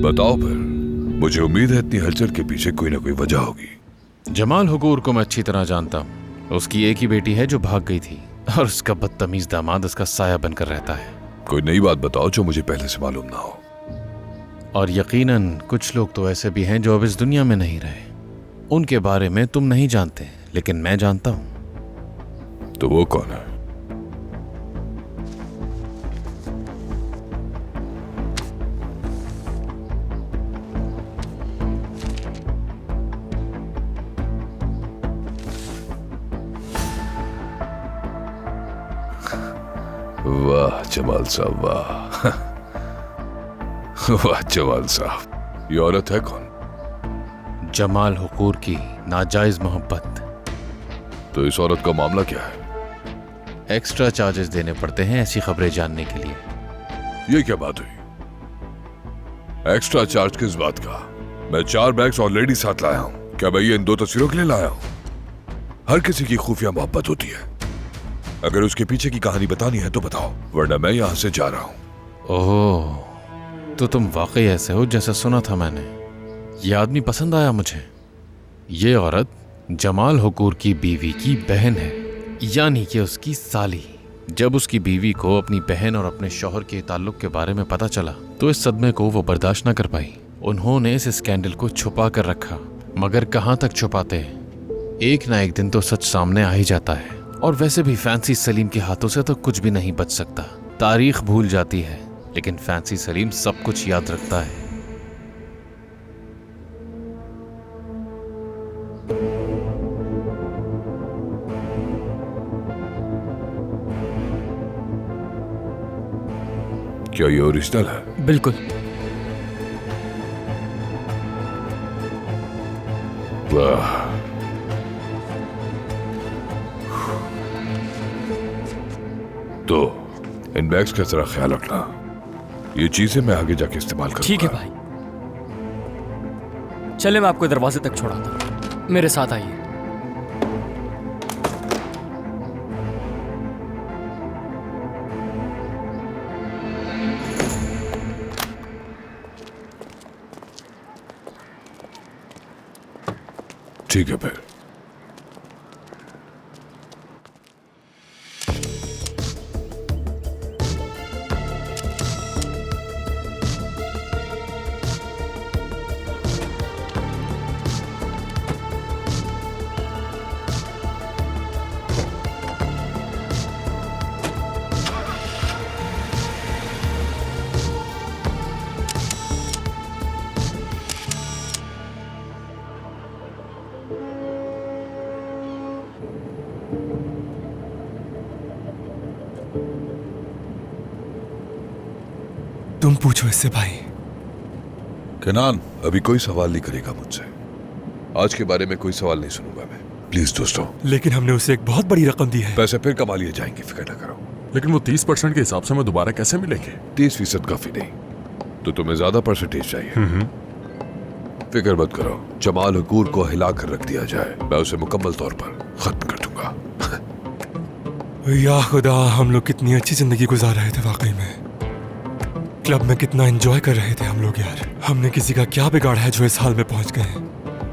बताओ फिर, मुझे उम्मीद है इतनी हलचल के पीछे कोई ना कोई वजह होगी। जमाल हुकूर को मैं अच्छी तरह जानता हूँ। उसकी एक ही बेटी है जो भाग गई थी और उसका बदतमीज दामाद उसका साया बनकर रहता है। कोई नई बात बताओ जो मुझे पहले से मालूम ना हो। और यकीनन कुछ लोग तो ऐसे भी हैं जो अब इस दुनिया में नहीं रहे। उनके बारे में तुम नहीं जानते, लेकिन मैं जानता हूं। तो वो कौन है? वाह जमाल साहब, वाह वाह जमाल साहब, ये औरत है कौन? जमाल हुकूर की नाजायज मोहब्बत। तो इस औरत का मामला क्या है? एक्स्ट्रा चार्जेस देने पड़ते हैं ऐसी खबरें जानने के लिए। ये क्या बात हुई? एक्स्ट्रा चार्ज किस बात का? मैं 4 बैग्स ऑलरेडी साथ लाया हूं। क्या मैं ये इन 2 तस्वीरों के लिए लाया हूं? हर किसी की खुफिया मोहब्बत होती है। अगर उसके पीछे की कहानी बतानी है तो बताओ, वरना मैं यहां से जा रहा हूं। ओह, तो तुम वाकई ऐसे हो जैसा सुना था मैंने। ये आदमी पसंद आया मुझे। ये औरत जमाल हुकूर की बीवी की बहन है, यानी कि उसकी साली। जब उसकी बीवी को अपनी बहन और अपने शौहर के ताल्लुक के बारे में पता चला तो इस सदमे को वो बर्दाश्त न कर पाई। उन्होंने इस स्कैंडल को छुपा कर रखा, मगर कहाँ तक छुपाते हैं, एक ना एक दिन तो सच सामने आ ही जाता है। और वैसे भी फैंसी सलीम के हाथों से तो कुछ भी नहीं बच सकता। तारीख भूल जाती है, लेकिन फैंसी सलीम सब कुछ याद रखता है। क्या ये ओरिजिनल है? बिल्कुल। वाह, तो इन बैग्स का जरा ख्याल रखना। ये चीजें मैं आगे जाके इस्तेमाल करूंगा। ठीक है भाई। चले, मैं आपको दरवाजे तक छोड़ाता हूं। मेरे साथ आइए। ठीक है फिर। तुम पूछो इससे भाई। केनान अभी कोई सवाल नहीं करेगा मुझसे। आज के बारे में कोई सवाल नहीं सुनूंगा मैं। प्लीज दोस्तों। लेकिन हमने उसे एक बहुत बड़ी रकम दी है। पैसे फिर कमा लिए जाएंगे, फिक्र न करो। लेकिन वो 30% के हिसाब से हमें दोबारा कैसे मिलेंगे? 30% काफी नहीं तो तुम्हें ज्यादा परसेंटेज चाहिए। फिक्र मत करो, जमाल हुकूर को हिला कर रख दिया जाए, मैं उसे मुकम्मल तौर पर खत्म कर दूंगा। या खुदा, हम लोग कितनी अच्छी जिंदगी गुजार रहे थे वाकई में। क्लब में कितना एंजॉय कर रहे थे हम लोग यार। हमने किसी का क्या बिगाड़ा है जो इस हाल में पहुंच गए हैं।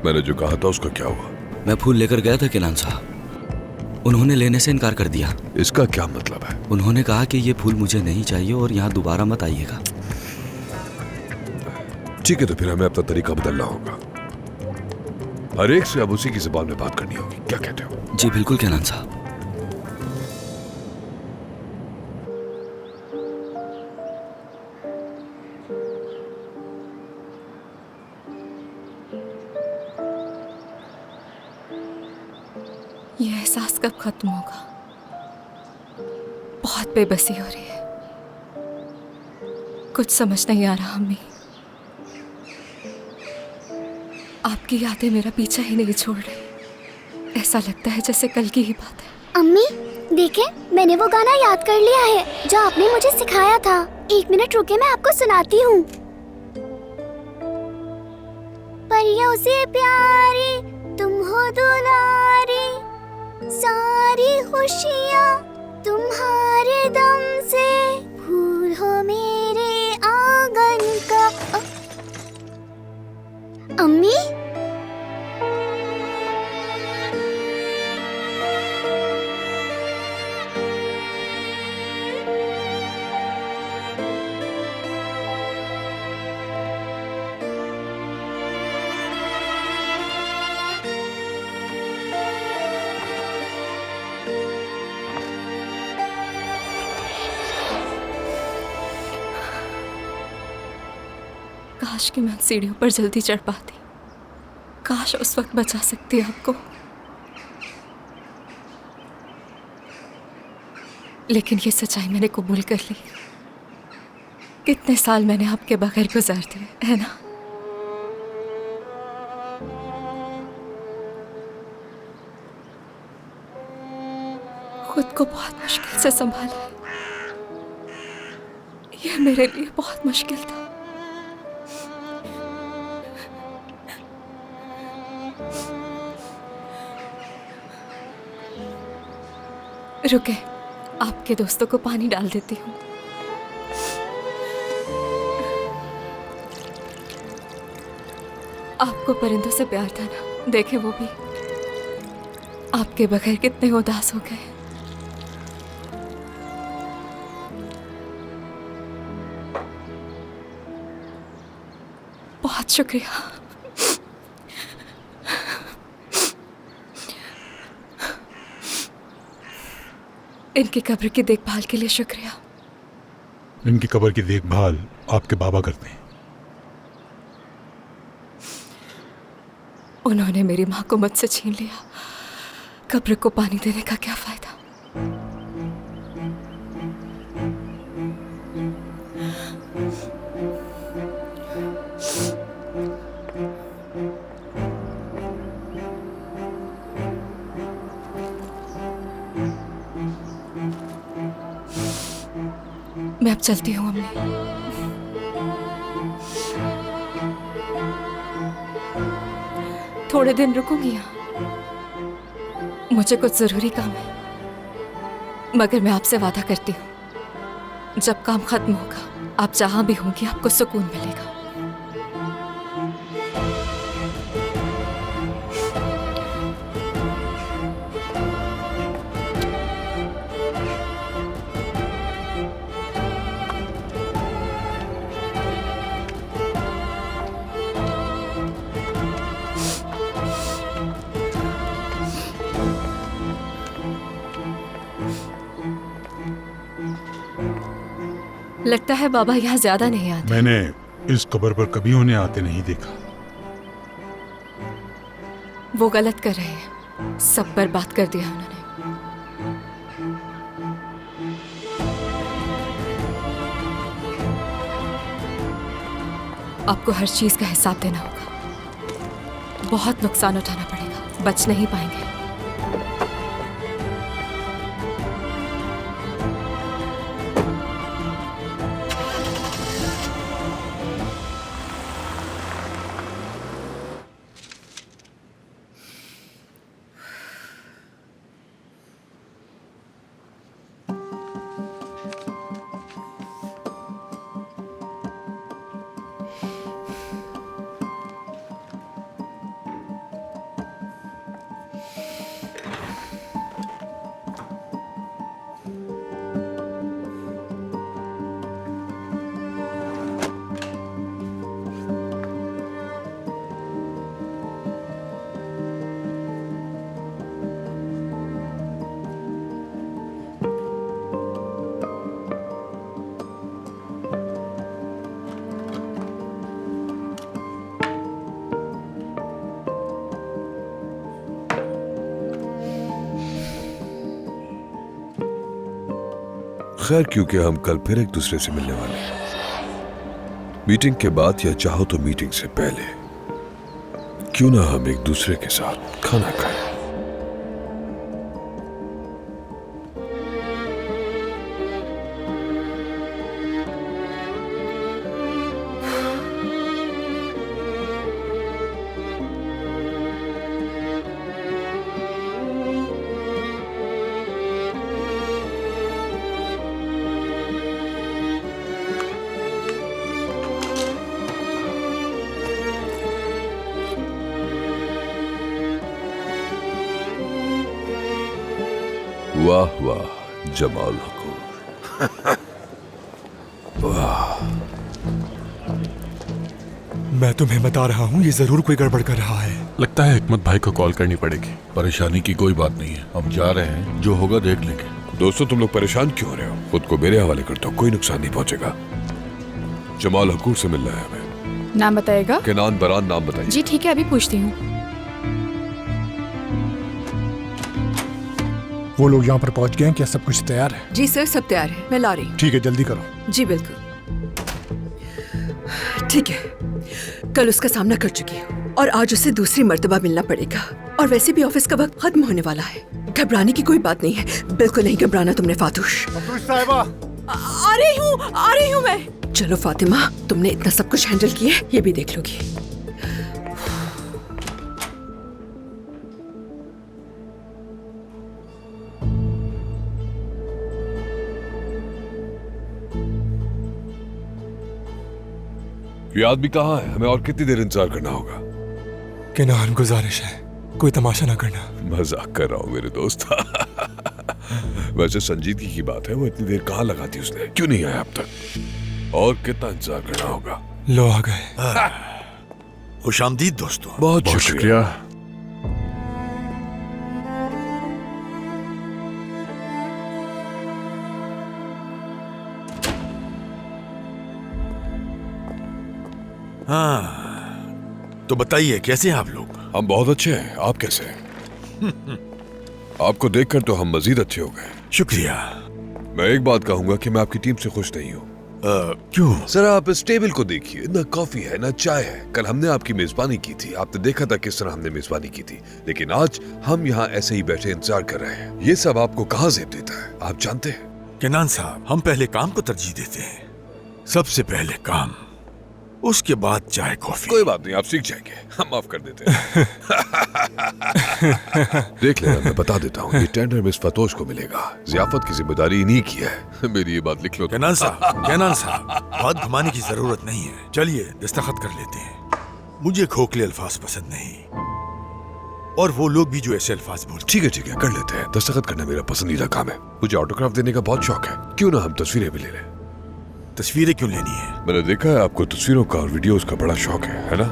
मैंने जो कहा था उसका क्या हुआ? मैं फूल लेकर गया था केनान साहब, उन्होंने लेने से इनकार कर दिया। इसका क्या मतलब है? उन्होंने कहा कि ये फूल मुझे नहीं चाहिए और यहाँ दोबारा मत आइएगा। ठीक है, तो फिर हमें अपना तरीका बदलना होगा। हर एक से अब उसी की जुबान में बात करनी होगी। क्या कहते हो? जी बिल्कुल केनान साहब। ये एहसास कब खत्म होगा? बहुत बेबसी हो रही है। कुछ समझ नहीं आ रहा अम्मी। आपकी यादें मेरा पीछा ही नहीं छोड़ रही। ऐसा लगता है जैसे कल की ही बात है। अम्मी देखें, मैंने वो गाना याद कर लिया है जो आपने मुझे सिखाया था। 1 मिनट रुके, मैं आपको सुनाती हूँ। परियों से प्यारी तुम हो दुलारी, सारी खुशियाँ तुम्हारे दम से, फूल हो मेरे आंगन का। काश कि मैं उन सीढ़ियों पर जल्दी चढ़ पाती। काश उस वक्त बचा सकती आपको। लेकिन ये सच्चाई मैंने कबूल कर ली। कितने साल मैंने आपके बगैर गुजार दिए, है ना? खुद को बहुत मुश्किल से संभाला है। यह मेरे लिए बहुत मुश्किल था। रुके, आपके दोस्तों को पानी डाल देती हूँ। आपको परिंदों से प्यार था ना? देखें वो भी आपके बगैर कितने उदास हो गए। बहुत शुक्रिया। इनकी कब्र की देखभाल के लिए शुक्रिया। इनकी कब्र की देखभाल आपके बाबा करते हैं। उन्होंने मेरी माँ को मुझसे छीन लिया। कब्र को पानी देने का क्या फायदा? मैं अब चलती हूँ अम्मी। थोड़े दिन रुकूंगी यहाँ। मुझे कुछ जरूरी काम है, मगर मैं आपसे वादा करती हूँ जब काम खत्म होगा आप जहां भी होंगी आपको सुकून मिलेगा। लगता है बाबा यहाँ ज्यादा नहीं आते। मैंने इस कब्र पर कभी उन्हें आते नहीं देखा। वो गलत कर रहे हैं, सब बर्बाद कर दिया उन्होंने। आपको हर चीज का हिसाब देना होगा। बहुत नुकसान उठाना पड़ेगा, बच नहीं पाएंगे। खैर, क्योंकि हम कल फिर एक दूसरे से मिलने वाले हैं, मीटिंग के बाद या चाहो तो मीटिंग से पहले क्यों ना हम एक दूसरे के साथ खाना खाएं। वाह वाह जमाल हुकूर। वाह। मैं तुम्हें बता रहा हूँ, ये जरूर कोई गड़बड़ कर रहा है। लगता है हिकमत भाई को कॉल करनी पड़ेगी। परेशानी की कोई बात नहीं है, हम जा रहे हैं, जो होगा देख लेंगे। दोस्तों, तुम लोग परेशान क्यों हो रहे हो? खुद को मेरे हवाले कर दो, कोई नुकसान नहीं पहुंचेगा। जमाल हुकूर से मिलना है हमें। नाम बताएगा? केनान बरान नाम बताइए। जी ठीक है, अभी पूछती हूँ। वो लोग यहाँ पर पहुँच गए हैं, क्या सब कुछ तैयार है? जी सर, सब तैयार है, मैं ला रही हूँ। ठीक है, जल्दी करो। जी बिल्कुल। ठीक है, कल उसका सामना कर चुकी हूँ और आज उसे दूसरी मर्तबा मिलना पड़ेगा। और वैसे भी ऑफिस का वक्त खत्म होने वाला है। घबराने की कोई बात नहीं है, बिल्कुल नहीं घबराना तुमने फातुश। आ रही हूँ मैं। चलो फातिमा, तुमने इतना सब कुछ हैंडल किया, ये भी देख लोगी। ये आदमी कहाँ है? हमें और कितनी देर इंतजार करना होगा? केनान, गुजारिश है, कोई तमाशा ना करना। मजाक कर रहा हूँ मेरे दोस्त। वैसे संजीदगी की बात है, वो इतनी देर कहाँ लगा दी उसने? क्यों नहीं आया अब तक? और कितना इंतजार करना होगा? लो आ गए। खुशामदीद दोस्तों। बहुत शुक्रिया। हाँ, तो बताइए कैसे हैं आप लोग? हम बहुत अच्छे हैं, आप कैसे हैं? आपको देखकर तो हम मजीद अच्छे हो गए। शुक्रिया। मैं एक बात कहूंगा कि मैं आपकी टीम से खुश नहीं हूँ। क्यों? सर आप इस टेबल को देखिए, ना कॉफी है ना चाय है। कल हमने आपकी मेजबानी की थी, आपने देखा था किस तरह हमने मेजबानी की थी, लेकिन आज हम यहाँ ऐसे ही बैठे इंतजार कर रहे हैं। ये सब आपको कहाँ जेब देता है, आप जानते हैं? केनान साहब, हम पहले काम को तरजीह देते हैं। सबसे पहले काम, उसके बाद चाय कॉफी। कोई बात नहीं, आप सीख जाएंगे, हम माफ कर देते हैं। देख लेना, मैं बता देता हूँ, ये टेंडर मिस फतोश को मिलेगा। जियाफत की जिम्मेदारी इन्हीं की है। मेरी ये बात लिख लो। केनान साहब, बात घुमाने की जरूरत नहीं है। चलिए दस्तखत कर लेते हैं। मुझे खोखले अल्फाज पसंद नहीं, और वो लोग भी जो ऐसे अल्फाज बोलते। ठीक है कर लेते हैं। दस्तखत करना मेरा पसंदीदा काम है। मुझे ऑटोग्राफ देने का बहुत शौक है। क्यों ना हम तस्वीरें भी ले लें? तस्वीरें क्यों लेनी है? मैंने देखा है आपको तस्वीरों का और वीडियोस का बड़ा शौक है ना?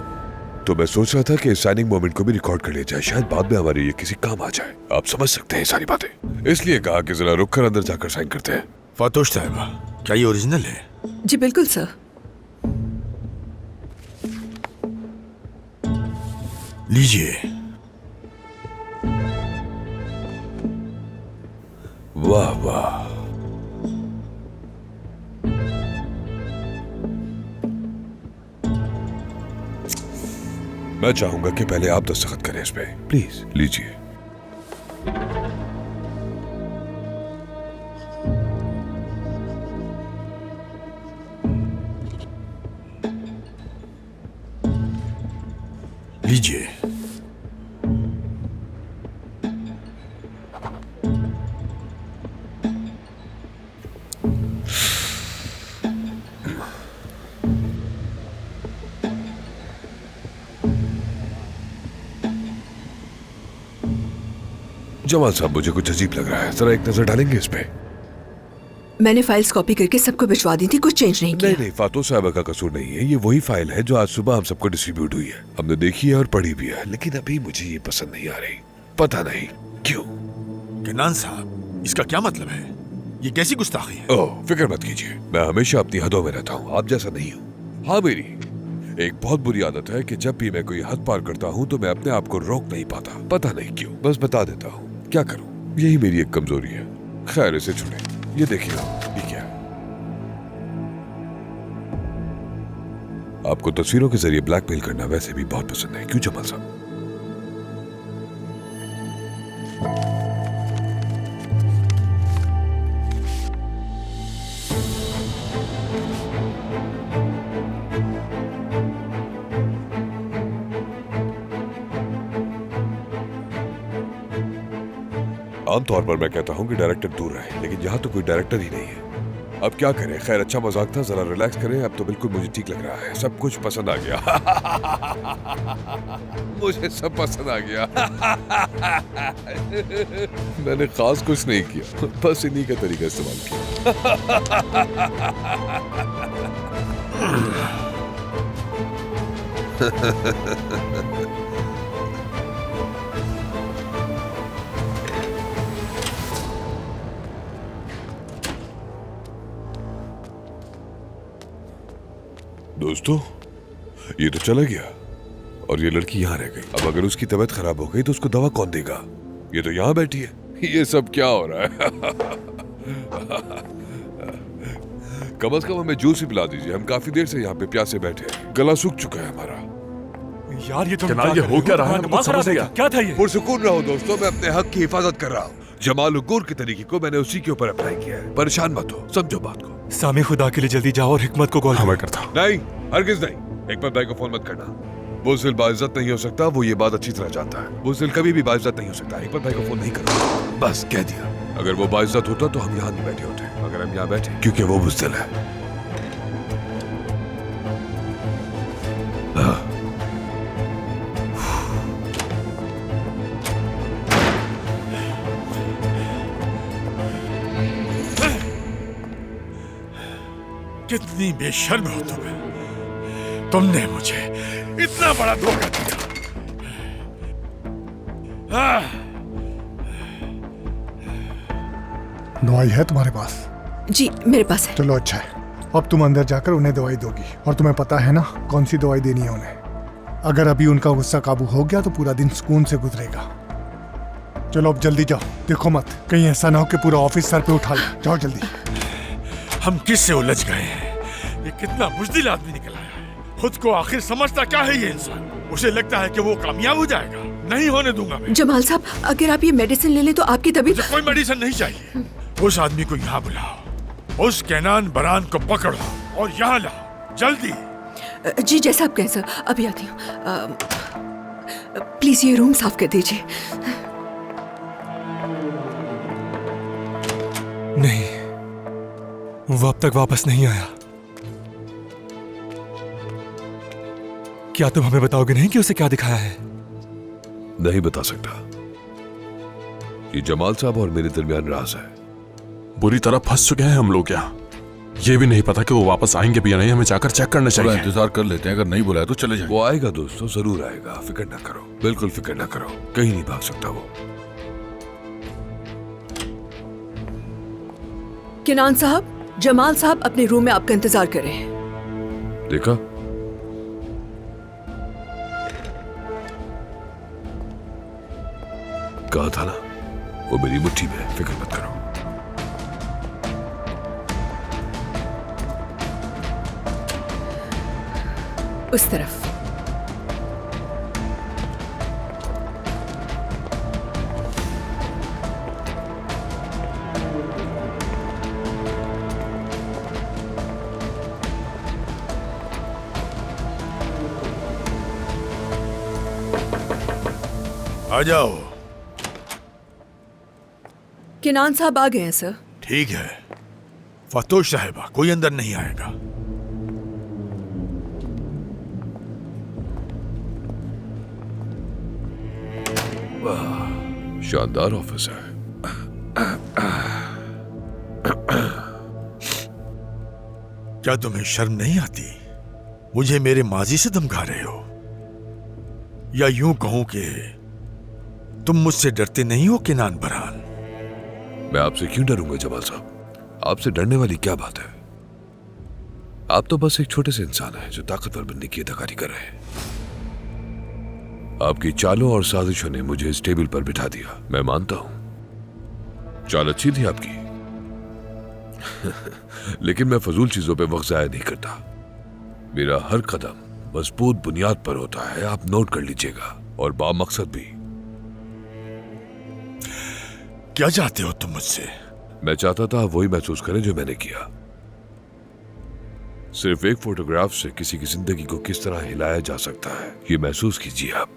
तो मैं सोच रहा था कि इस साइनिंग मोमेंट को भी रिकॉर्ड कर लिया जाए, शायद बाद में हमारे ये किसी काम आ जाए। आप समझ सकते हैं सारी बातें, इसलिए कहा कि जरा रुक कर अंदर जाकर साइन करते हैं। फातोश साहिबा, क्या ये ओरिजिनल है? जी बिल्कुल सर। लीजिए। वाह वाह, मैं चाहूंगा कि पहले आप दस्तखत करें इस पे, प्लीज। लीजिए। लीजिए। जमाल साहब, मुझे कुछ अजीब लग रहा है, जरा एक नजर डालेंगे इस पे? मैंने फाइल्स कॉपी करके सबको भिजवा दी थी, कुछ चेंज नहीं किया। नहीं, फातोश साहबा का कसूर नहीं है। ये वही फाइल है जो आज सुबह हम सबको डिस्ट्रीब्यूट हुई है। हमने देखी है और पढ़ी भी है, लेकिन अभी मुझे ये पसंद नहीं आ रही, पता नहीं क्यों। केनान साहब, इसका क्या मतलब है? ये कैसी गुस्ताखी है? ओह, फिक्र मत कीजिए, मैं हमेशा अपनी हदों में रहता हूँ, आप जैसा नहीं हूँ। हाँ, मेरी एक बहुत बुरी आदत है कि जब भी मैं कोई हद पार करता हूँ तो मैं अपने आप को रोक नहीं पाता, पता नहीं क्यों। बस बता देता हूँ, क्या करूँ, यही मेरी एक कमजोरी है। खैर, इसे छोड़े। ये देखिए, ये क्या है? आपको तस्वीरों के जरिए ब्लैकमेल करना वैसे भी बहुत पसंद है, क्यों जमाल साहब? आमतौर पर मैं कहता हूँ कि डायरेक्टर दूर रहे, लेकिन यहाँ तो कोई डायरेक्टर ही नहीं है। अब क्या करें? खैर, अच्छा मजाक था, जरा रिलैक्स करें। अब तो बिल्कुल मुझे ठीक लग रहा है, सब कुछ पसंद आ गया। मुझे सब पसंद आ गया। मैंने खास कुछ नहीं किया, बस इन्हीं का तरीका इस्तेमाल किया। दोस्तों, ये तो चला गया और ये लड़की यहाँ रह गई। अब अगर उसकी तबीयत खराब हो गई तो उसको दवा कौन देगा? ये तो यहाँ बैठी है। ये सब क्या हो रहा है? कम से कम हमें जूस ही पिला दीजिए। हम काफी देर से यहाँ पे प्यासे बैठे हैं, गला सूख चुका है हमारा। यार ये तो जनाब, ये हो क्या रहा है? मुझे समझ नहीं आ- क्या था ये? पुरसुकून रहो दोस्तों, मैं अपने हक की हिफाजत कर रहा हूँ। जमाल हुकूर के तरीके को मैंने उसी के ऊपर अप्लाई किया है। परेशान मत हो, समझो बात को। सामी, खुदा के लिए जल्दी जाओ और हिकमत को कॉल हाँ मैं करता हूँ। नहीं, हरगिज नहीं। हिकमत भाई को फोन मत करना। बुज़दिल बाइज्जत नहीं हो सकता, वो ये बात अच्छी तरह जानता है। बुज़दिल कभी भी बाइज्जत नहीं हो सकता। हिकमत भाई को फोन नहीं करना, बस कह दिया। अगर वो बाइज्जत होता तो हम यहाँ नहीं बैठे होते। अगर हम यहाँ बैठे क्योंकि वो बुज़दिल है। कितनी बेशर्म हो तुमने मुझे इतना बड़ा धोखा दिया। दवाई है तुम्हारे पास? जी मेरे पास है। चलो अच्छा है। अब तुम अंदर जाकर उन्हें दवाई दोगी और तुम्हें पता है ना कौन सी दवाई देनी है उन्हें। अगर अभी उनका गुस्सा काबू हो गया तो पूरा दिन सुकून से गुजरेगा। चलो अब जल्दी जाओ, देखो मत कहीं ऐसा ना हो कि पूरा ऑफिस सर पे उठा ले। जाओ जल्दी। हम किससे उलझ गए हैं? ये कितना बुज़दिल आदमी निकला है। खुद को आखिर समझता क्या है ये इंसान? उसे लगता है कि वो कामयाब हो जाएगा। नहीं होने दूंगा मैं। जमाल साहब, अगर आप ये मेडिसिन ले लें तो आपकी तबीयत। कोई मेडिसिन नहीं चाहिए। उस आदमी को यहाँ बुलाओ, उस केनान बरान को पकड़ो और यहाँ लाओ जल्दी। जी जैसा आप कहें सर, अभी आती हूँ। प्लीज ये रूम साफ कर दीजिए। नहीं, वो अब तक वापस नहीं आया। क्या तुम हमें बताओगे नहीं कि उसे क्या दिखाया है? नहीं बता सकता। ये जमाल साहब और मेरे दरमियान राज है। बुरी तरह फंस चुके हैं हम लोग यहाँ। ये भी नहीं पता कि वो वापस आएंगे भी या नहीं। हमें जाकर चेक करना चाहिए। इंतजार कर लेते हैं, अगर नहीं बुलाया तो चले जाएं। वो आएगा दोस्तों, जरूर आएगा। फिक्र ना करो, बिल्कुल फिक्र ना करो। कहीं नहीं भाग सकता वो। किनान साहब, जमाल साहब अपने रूम में आपका इंतजार कर रहे हैं। देखा, कहा था ना, वो मेरी मुट्ठी में है। फिक्र मत करो। उस तरफ। आ जाओ। किनान साहब आ गए हैं सर। ठीक है फतोश साहिबा, कोई अंदर नहीं आएगा। वाह, शानदार ऑफिस है। क्या तुम्हें शर्म नहीं आती? मुझे मेरे माजी से धमका रहे हो? या यूं कहूं कि तुम मुझसे डरते नहीं हो किनान बरान? मैं आपसे क्यों डरूंगा जमाल साहब? आपसे डरने वाली क्या बात है? आप तो बस एक छोटे से इंसान हैं जो ताकतवर बनने की अदाकारी कर रहे हैं। आपकी चालों और साजिशों ने मुझे इस टेबल पर बिठा दिया। मैं मानता हूं चाल अच्छी थी आपकी लेकिन मैं फजूल चीजों पे वक्त जाया नहीं करता। मेरा हर कदम मजबूत बुनियाद पर होता है, आप नोट कर लीजिएगा। और बामकसद भी। क्या चाहते हो तुम मुझसे? मैं चाहता था वही महसूस करें जो मैंने किया। सिर्फ एक फोटोग्राफ से किसी की जिंदगी को किस तरह हिलाया जा सकता है, ये महसूस कीजिए आप।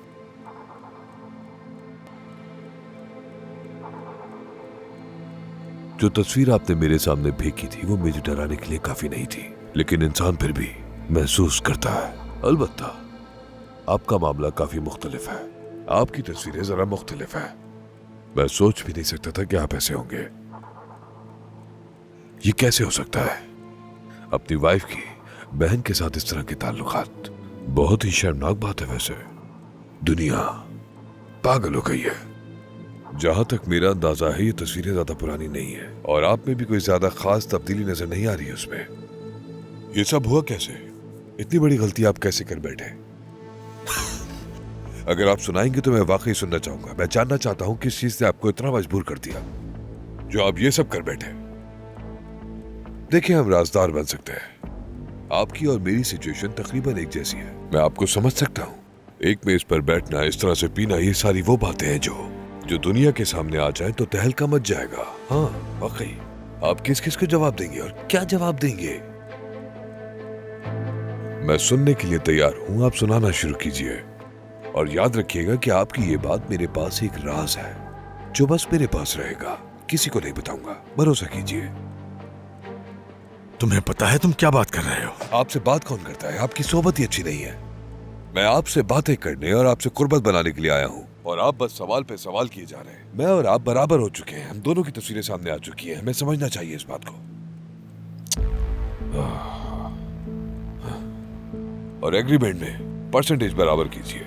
जो तस्वीर आपने मेरे सामने फेंकी थी वो मुझे डराने के लिए काफी नहीं थी, लेकिन इंसान फिर भी महसूस करता है। अलबत्ता आपका मामला काफी मुख्तलिफ है। आपकी तस्वीरें जरा मुख्तलिफ है। मैं सोच भी नहीं सकता था कि आप ऐसे होंगे। ये कैसे हो सकता है? अपनी वाइफ की बहन के साथ इस तरह के ताल्लुकात बहुत ही शर्मनाक बात है। वैसे दुनिया पागल हो गई है। जहां तक मेरा अंदाजा है ये तस्वीरें ज्यादा पुरानी नहीं है और आप में भी कोई ज्यादा खास तब्दीली नजर नहीं आ रही है उसमें। ये सब हुआ कैसे? इतनी बड़ी गलती आप कैसे कर बैठे? अगर आप सुनाएंगे तो मैं वाकई सुनना चाहूंगा। मैं जानना चाहता हूं किस चीज ने आपको इतना मजबूर कर दिया जो आप ये सब कर बैठे। देखिए, हम राजदार बन सकते हैं। आपकी और मेरी सिचुएशन तकरीबन एक जैसी है। मैं आपको समझ सकता हूँ। एक मेज पर बैठना, इस तरह से पीना, ये सारी वो बातें हैं जो दुनिया के सामने आ जाए तो तहलका मच जाएगा। हाँ वाकई। आप किस किस को जवाब देंगे और क्या जवाब देंगे? मैं सुनने के लिए तैयार हूं। आप सुनाना शुरू कीजिए और याद रखिएगा कि आपकी ये बात मेरे पास एक राज है जो बस मेरे पास रहेगा, किसी को नहीं बताऊंगा। भरोसा कीजिए। तुम्हें पता है तुम क्या बात कर रहे हो? आपसे बात कौन करता है? आपकी सोबत ही अच्छी नहीं है। मैं आपसे बातें करने और आपसे कुर्बत बनाने के लिए आया हूँ और आप बस सवाल पे सवाल किए जा रहे हैं। मैं और आप बराबर हो चुके हैं। हम दोनों की तस्वीरें सामने आ चुकी हैं। हमें समझना चाहिए इस बात को। और एग्रीमेंट में परसेंटेज बराबर कीजिए।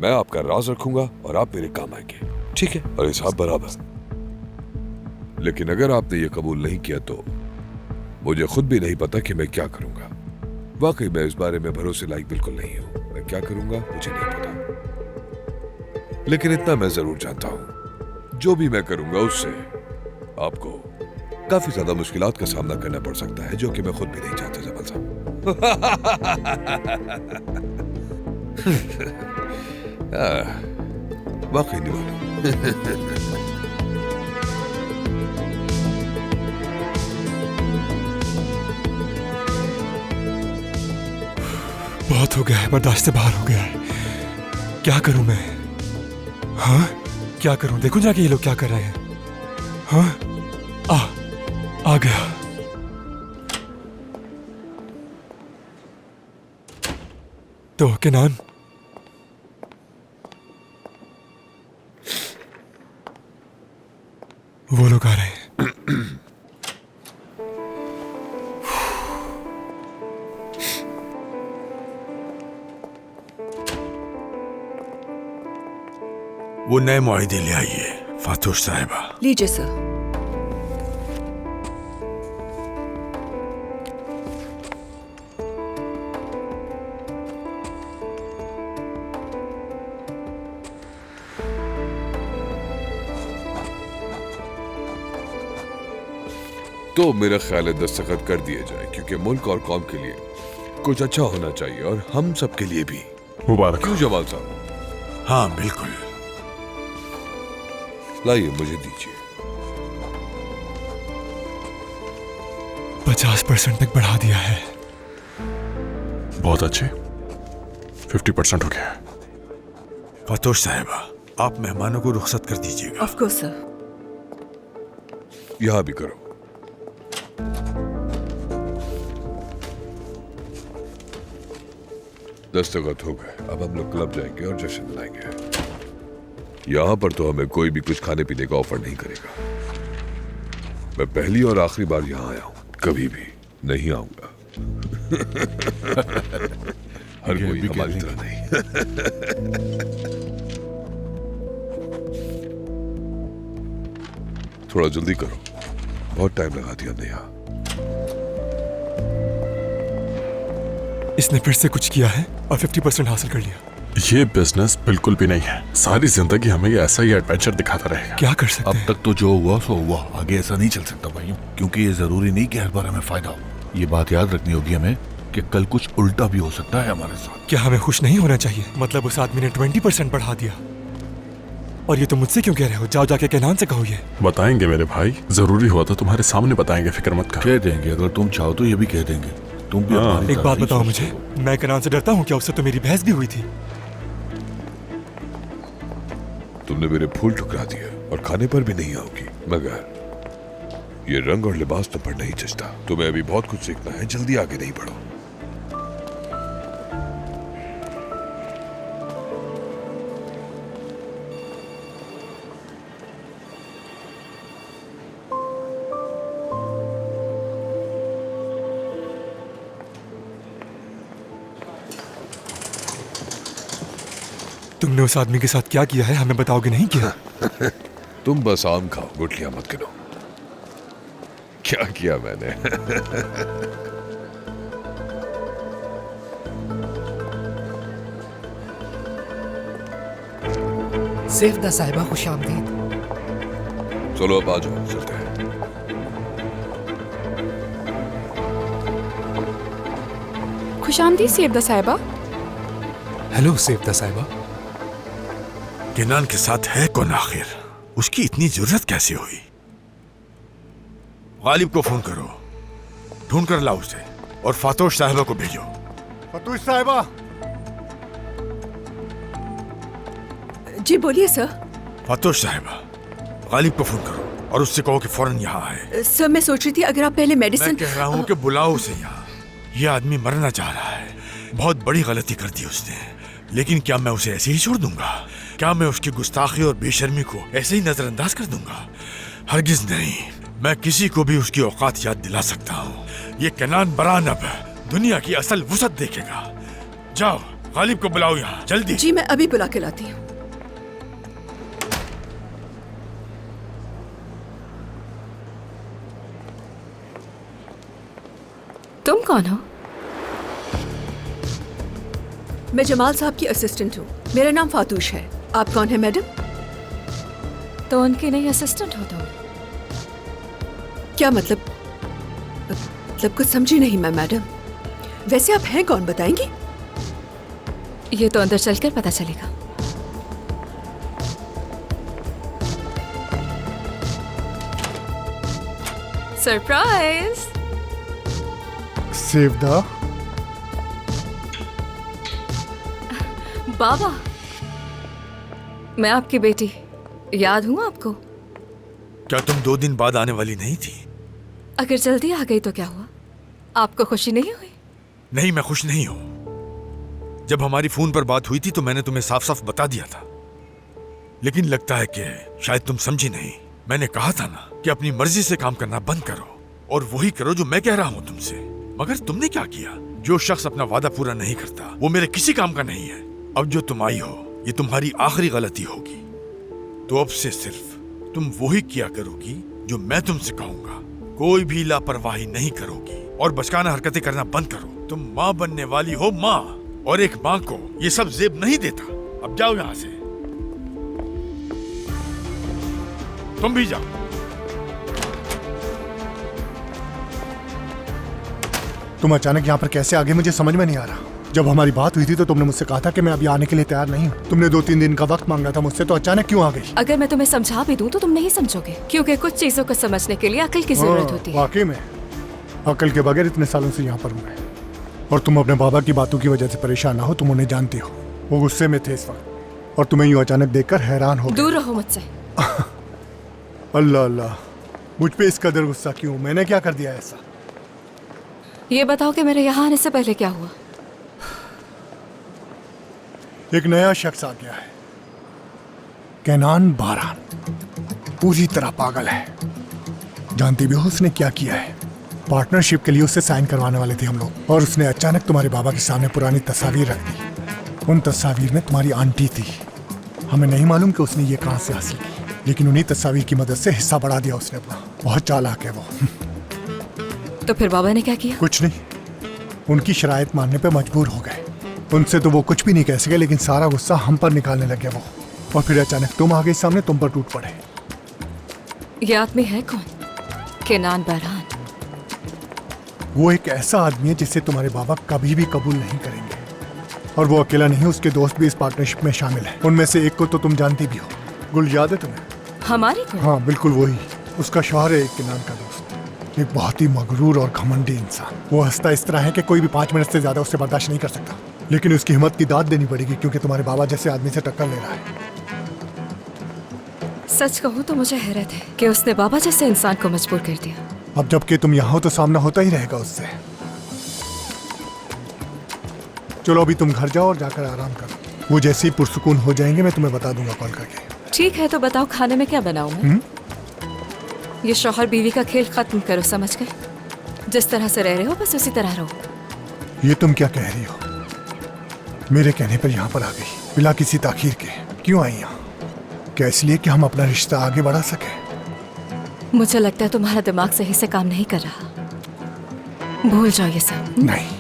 मैं आपका राज रखूंगा और आप मेरे काम आएंगे, ठीक है? और हिसाब बराबर। लेकिन अगर आपने ये कबूल नहीं किया तो मुझे खुद भी नहीं पता कि मैं क्या करूंगा। वाकई मैं इस बारे में भरोसे लायक बिल्कुल नहीं हूं। मैं क्या करूंगा मुझे नहीं पता, लेकिन इतना मैं जरूर जानता हूं, जो भी मैं करूंगा उससे आपको काफी ज्यादा मुश्किलात का सामना करना पड़ सकता है, जो कि मैं खुद भी नहीं चाहता। जमाल साहब वाकई नहीं मालूम। बहुत हो गया है, बर्दाश्त से बाहर हो गया है। क्या करूं मैं? हाँ क्या करूं? देखो जाके ये लोग क्या कर रहे हैं। हाँ आ गया। तो केनान, वो लोग आ रहे हैं। वो नए मुआहिदे ले आइए फातूश साहिबा। लीजिए सर। तो मेरा ख्याल है दस्तखत कर दिए जाए, क्योंकि मुल्क और कौम के लिए कुछ अच्छा होना चाहिए और हम सबके लिए भी। मुबारक। क्यों जमाल साहब? हाँ बिल्कुल। लाइए मुझे दीजिए। 50% तक बढ़ा दिया है। बहुत अच्छे। 50% हो गया। फातूश साहिबा, आप मेहमानों को रुखसत कर दीजिएगा। Of course sir. यहां भी करो। दस्तखत हो गए। अब हम लोग क्लब जाएंगे और जश्न मनाएंगे। यहां पर तो हमें कोई भी कुछ खाने पीने का ऑफर नहीं करेगा। मैं पहली और आखिरी बार यहां आया हूं, कभी भी नहीं आऊंगा। हर कोई हमारी तरह नहीं। थोड़ा जल्दी करो, बहुत टाइम लगा दिया हमने यहां। इसने फिर से कुछ किया है और 50% हासिल कर लिया। ये बिजनेस बिल्कुल भी नहीं है। सारी जिंदगी हमें ये ऐसा ही एडवेंचर दिखाता रहेगा। क्या कर सकते हैं? अब तक तो जो हुआ सो हुआ, आगे ऐसा नहीं चल सकता भाई, क्योंकि ये जरूरी नहीं कि हर बार हमें फायदा हो। ये बात याद रखनी होगी हमें कि कल कुछ उल्टा भी हो सकता है हमारे साथ। क्या हमें खुश नहीं होना चाहिए? मतलब उस आदमी ने 20% बढ़ा दिया और ये तुम मुझसे क्यों कह रहे हो? जाओ जाके केनान से कहो। ये बताएंगे मेरे भाई, जरूरी हुआ तो तुम्हारे सामने बताएंगे, फिक्र मत कर। कह देंगे, अगर तुम चाहो तो ये भी कह देंगे। तुम भी एक बात बताओ मुझे, मैं केनान से डरता हूँ क्या? उससे तो मेरी बहस भी हुई थी। तुमने मेरे फूल ठुकरा दिए और खाने पर भी नहीं आओगी, मगर ये रंग और लिबास तुम पर नहीं जचता। तुम्हें अभी बहुत कुछ सीखना है, जल्दी आगे नहीं बढ़ो। तुमने उस आदमी के साथ क्या किया है हमें बताओगे नहीं क्या? तुम बस आम खाओ, गुठलियां मत गिनो। क्या किया मैंने? सेफ्दा साहिबा खुश आमदीद। चलो अब आ जाओ, चलते हैं। खुश आमदीद सेफ्दा साहिबा। हेलो सेफ्दा साहिबा। केनान के साथ है कौन आखिर? उसकी इतनी जरूरत कैसे हुई? गालिब को फोन करो, ढूंढ कर लाओ उसे, और फातोश साहिबा को भेजो। फातोश साहिबा। जी बोलिए सर। फातोश साहिबा, गालिब को फोन करो और उससे कहो कि फौरन यहाँ आए। सर मैं सोच रही थी अगर आप पहले मेडिसिन। मैं कह रहा हूँ कि बुलाओ उसे यहाँ। यह आदमी मरना चाह रहा है। बहुत बड़ी गलती कर दी उसने, लेकिन क्या मैं उसे ऐसे ही छोड़ दूंगा? क्या मैं उसकी गुस्ताखी और बेशर्मी को ऐसे ही नजरअंदाज कर दूंगा? हरगिज नहीं। मैं किसी को भी उसकी औकात याद दिला सकता हूँ। ये केनान बरान अब दुनिया की असल वुसअत देखेगा। जाओ गालिब को बुलाओ यहाँ जल्दी। जी मैं अभी बुला के लाती हूँ। तुम कौन हो? मैं जमाल साहब की असिस्टेंट हूँ। मेरा नाम फातूश है। आप कौन है मैडम? तो उनकी नई असिस्टेंट हो तुम? क्या मतलब कुछ समझी नहीं मैं मैडम। वैसे आप हैं कौन बताएंगी? ये तो अंदर चलकर पता चलेगा। सरप्राइज। सेफ्दा। बाबा, मैं आपकी बेटी। याद हूँ आपको? क्या तुम 2 दिन बाद आने वाली नहीं थी? अगर जल्दी आ गई तो क्या हुआ? आपको खुशी नहीं हुई? नहीं, मैं खुश नहीं हूं। जब हमारी फोन पर बात हुई थी तो मैंने तुम्हें साफ साफ बता दिया था, लेकिन लगता है कि शायद तुम समझी नहीं। मैंने कहा था ना कि अपनी मर्जी से काम करना बंद करो और वही करो जो मैं कह रहा हूं तुमसे। मगर तुमने क्या किया? जो शख्स अपना वादा पूरा नहीं करता वो मेरे किसी काम का नहीं है। अब जो तुम आई हो ये तुम्हारी आखिरी गलती होगी, तो अब से सिर्फ तुम वही किया करोगी जो मैं तुमसे कहूंगा। कोई भी लापरवाही नहीं करोगी और बचकाना हरकतें करना बंद करो। तुम माँ बनने वाली हो, माँ, और एक माँ को ये सब जेब नहीं देता। अब जाओ यहाँ से। तुम भी जाओ। तुम अचानक यहाँ पर कैसे आ गए मुझे समझ में नहीं आ रहा। जब हमारी बात हुई थी तो तुमने मुझसे कहा था कि मैं अभी आने के लिए तैयार नहीं हूँ। तुमने 2-3 दिन का वक्त मांगा था मुझसे, तो अचानक क्यों आ गई? अगर मैं तुम्हें समझा भी दूं तो तुम नहीं समझोगे, क्योंकि कुछ चीजों को समझने के लिए अकल की जरूरत होती है। वाकई में अकल के बगैर इतने सालों से यहाँ पर हूँ मैं। और तुम अपने बाबा की बातों की वजह से परेशान ना हो, तुम उन्हें जानती हो। वो गुस्से में थे इस वक्त, और तुम्हें यूँ अचानक देखकर हैरान हो। दूर रहो मुझसे। अल्लाह अल्लाह, मुझ पे इस कदर गुस्सा क्यों? मैंने क्या कर दिया ऐसा? ये बताओ कि मेरे यहाँ आने से पहले क्या हुआ? एक नया शख्स आ गया है, केनान बारान। पूरी तरह पागल है। जानती भी हो उसने क्या किया है? पार्टनरशिप के लिए उससे साइन करवाने वाले थे हम लोग, और उसने अचानक तुम्हारे बाबा के सामने पुरानी तस्वीर रख दी। उन तस्वीर में तुम्हारी आंटी थी। हमें नहीं मालूम कि उसने ये कहां से हासिल की, लेकिन उन्हीं तस्वीर की मदद से हिस्सा बढ़ा दिया उसने अपना। बहुत चालाक है वो। तो फिर बाबा ने क्या किया? कुछ नहीं, उनकी शराइत मानने पे मजबूर हो गए। उनसे तो वो कुछ भी नहीं कह सके, लेकिन सारा गुस्सा हम पर निकालने लगे वो। और फिर अचानक तुम आ गई सामने, तुम पर टूट पड़े। ये आदमी है कौन? केनान बारान। वो एक ऐसा आदमी है जिसे तुम्हारे बाबा कभी भी कबूल नहीं करेंगे। और वो अकेला नहीं, उसके दोस्त भी इस पार्टनरशिप में शामिल हैं। उनमें से एक को तो तुम जानती भी हो। गुल याद है तुम्हें? हमारी को? हाँ बिल्कुल वही। उसका शौहर है एक केनान का दोस्त, एक बहुत ही मगरूर और घमंडी इंसान। वो हंसता इस तरह है कि कोई भी 5 मिनट से ज्यादा उससे बर्दाश्त नहीं कर सकता। लेकिन उसकी हिम्मत की दाद देनी पड़ेगी, क्योंकि तुम्हारे बाबा जैसे आदमी से टक्कर ले रहा है। सच कहूँ तो मुझे हैरत है कि उसने बाबा जैसे इंसान को मजबूर कर दिया। अब जबकि तुम यहाँ हो तो सामना होता ही रहेगा उससे। चलो अभी तुम घर जाओ और जाकर आराम करो। वो जैसे ही पुरसुकून हो जाएंगे मैं तुम्हें बता दूंगा कॉल करके। ठीक है, तो बताओ खाने में क्या बनाऊं मैं? ये शौहर बीवी का खेल खत्म करो, समझ गए? जिस तरह से रह रहे हो बस उसी तरह रहो। ये तुम क्या कह रही हो? मेरे कहने पर यहाँ पर आ गई बिना किसी ताखीर के। क्यों आई यहाँ? क्या इसलिए कि हम अपना रिश्ता आगे बढ़ा सके? मुझे लगता है तुम्हारा दिमाग सही से काम नहीं कर रहा। भूल जाओ ये सब। नहीं,